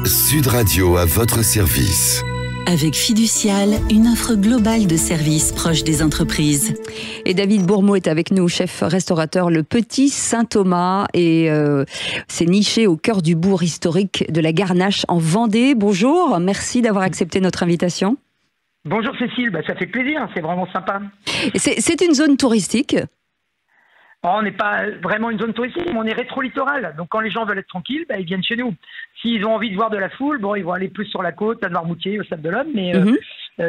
Sud Radio à votre service. Avec Fiducial, une offre globale de services proches des entreprises. Et David Bourmeau est avec nous, chef restaurateur Le Petit Saint-Thomas. Et c'est niché au cœur du bourg historique de la Garnache en Vendée. Bonjour, merci d'avoir accepté notre invitation. Bonjour Cécile, ça fait plaisir, c'est vraiment sympa. C'est une zone touristique ? On n'est pas vraiment une zone touristique, mais on est rétro-littoral. Donc quand les gens veulent être tranquilles, ils viennent chez nous. S'ils ont envie de voir de la foule, ils vont aller plus sur la côte, à Noirmoutier, au Sable de l'Homme. Mais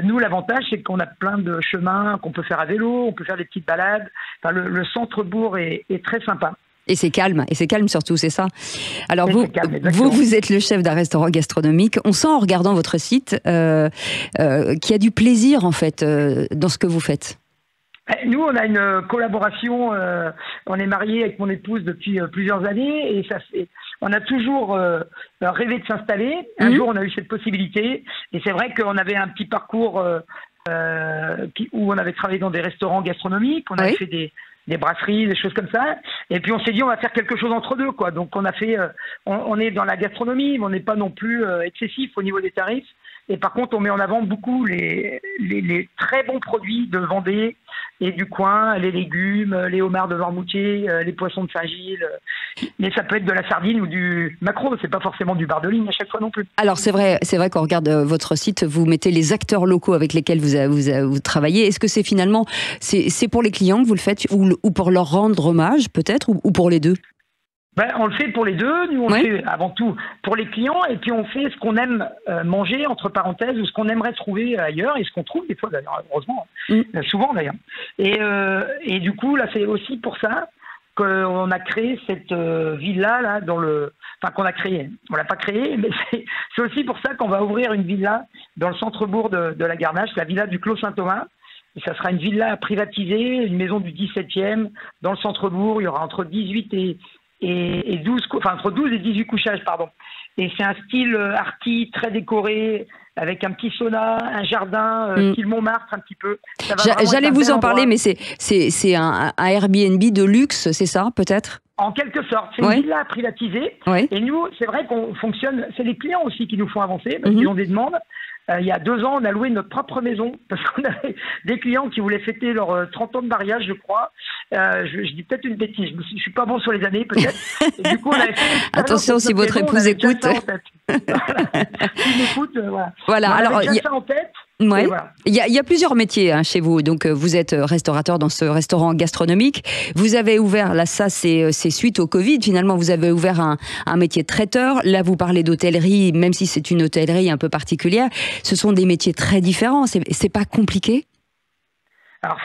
nous, l'avantage, c'est qu'on a plein de chemins qu'on peut faire à vélo, on peut faire des petites balades. Enfin, le centre-bourg est très sympa. Et c'est calme surtout, c'est ça. Alors vous êtes le chef d'un restaurant gastronomique. On sent en regardant votre site qu'il y a du plaisir en fait dans ce que vous faites. Nous, on a une collaboration, on est mariés avec mon épouse depuis plusieurs années et on a toujours rêvé de s'installer. Un jour, on a eu cette possibilité et c'est vrai qu'on avait un petit parcours où on avait travaillé dans des restaurants gastronomiques, on avait fait des brasseries, des choses comme ça. Et puis on s'est dit on va faire quelque chose entre deux, quoi. Donc on a fait, on est dans la gastronomie, mais on n'est pas non plus excessif au niveau des tarifs. Et par contre, on met en avant beaucoup les très bons produits de Vendée et du coin, les légumes, les homards de Noirmoutier, les poissons de Saint-Gilles. Mais ça peut être de la sardine ou du maquereau, c'est pas forcément du bar de ligne à chaque fois non plus. Alors c'est vrai quand on regarde votre site, vous mettez les acteurs locaux avec lesquels vous travaillez. Est-ce que c'est finalement, c'est pour les clients que vous le faites ou pour leur rendre hommage peut-être ou pour les deux ? On le fait pour les deux. Nous, on le fait avant tout pour les clients et puis on fait ce qu'on aime manger, entre parenthèses, ou ce qu'on aimerait trouver ailleurs et ce qu'on trouve des fois d'ailleurs, heureusement, souvent d'ailleurs. Et du coup, là, c'est aussi pour ça qu'on a créé cette villa là qu'on a créée. On l'a pas créée, mais c'est aussi pour ça qu'on va ouvrir une villa dans le centre-bourg de la Garnache, la villa du Clos Saint-Thomas. Et ça sera une villa privatisée, une maison du 17e dans le centre-bourg. Il y aura entre 18 et 12, entre 12 et 18 couchages, pardon. Et c'est un style arty, très décoré, avec un petit sauna, un jardin, style Montmartre un petit peu. J'allais vous en parler, mais c'est un Airbnb de luxe, c'est ça, peut-être ? En quelque sorte, c'est une villa privatisée. Et nous, c'est vrai qu'on fonctionne, c'est les clients aussi qui nous font avancer, parce qu'ils ont des demandes. Il y a 2 ans, on a loué notre propre maison parce qu'on avait des clients qui voulaient fêter leurs 30 ans de mariage, je crois. Je dis peut-être une bêtise, je suis pas bon sur les années peut-être. Et du coup, on avait fait attention si votre épouse écoute. S'il écoute, voilà. Alors, il y a ça en tête. Ouais. Voilà. Il y a plusieurs métiers chez vous. Donc vous êtes restaurateur dans ce restaurant gastronomique. Vous avez ouvert, là ça c'est suite au Covid, finalement vous avez ouvert un métier de traiteur. Là vous parlez d'hôtellerie, même si c'est une hôtellerie un peu particulière. Ce sont des métiers très différents. C'est pas compliqué ? Alors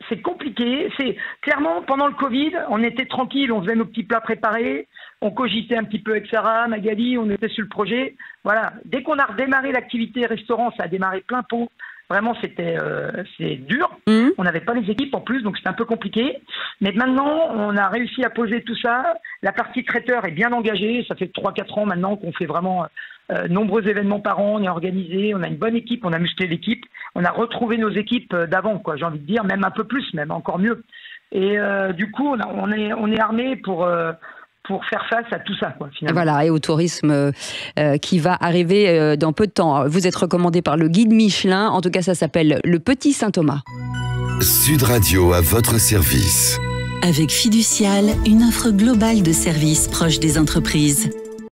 c'est compliqué. C'est clairement pendant le Covid, on était tranquille, on faisait nos petits plats préparés, on cogitait un petit peu avec Sarah, Magali, on était sur le projet. Voilà. Dès qu'on a redémarré l'activité restaurant, ça a démarré plein pot. Vraiment, c'est dur. On n'avait pas les équipes en plus, donc c'était un peu compliqué. Mais maintenant, on a réussi à poser tout ça. La partie traiteur est bien engagée. Ça fait 3-4 ans maintenant qu'on fait vraiment nombreux événements par an. On est organisé, on a une bonne équipe, on a musclé l'équipe. On a retrouvé nos équipes d'avant, quoi. J'ai envie de dire, même un peu plus, même encore mieux. Et du coup, on est armé pour faire face à tout ça, quoi, finalement. Voilà, et au tourisme qui va arriver dans peu de temps. Vous êtes recommandé par le guide Michelin. En tout cas, ça s'appelle Le Petit Saint-Thomas. Sud Radio à votre service. Avec Fiducial, une offre globale de services proches des entreprises.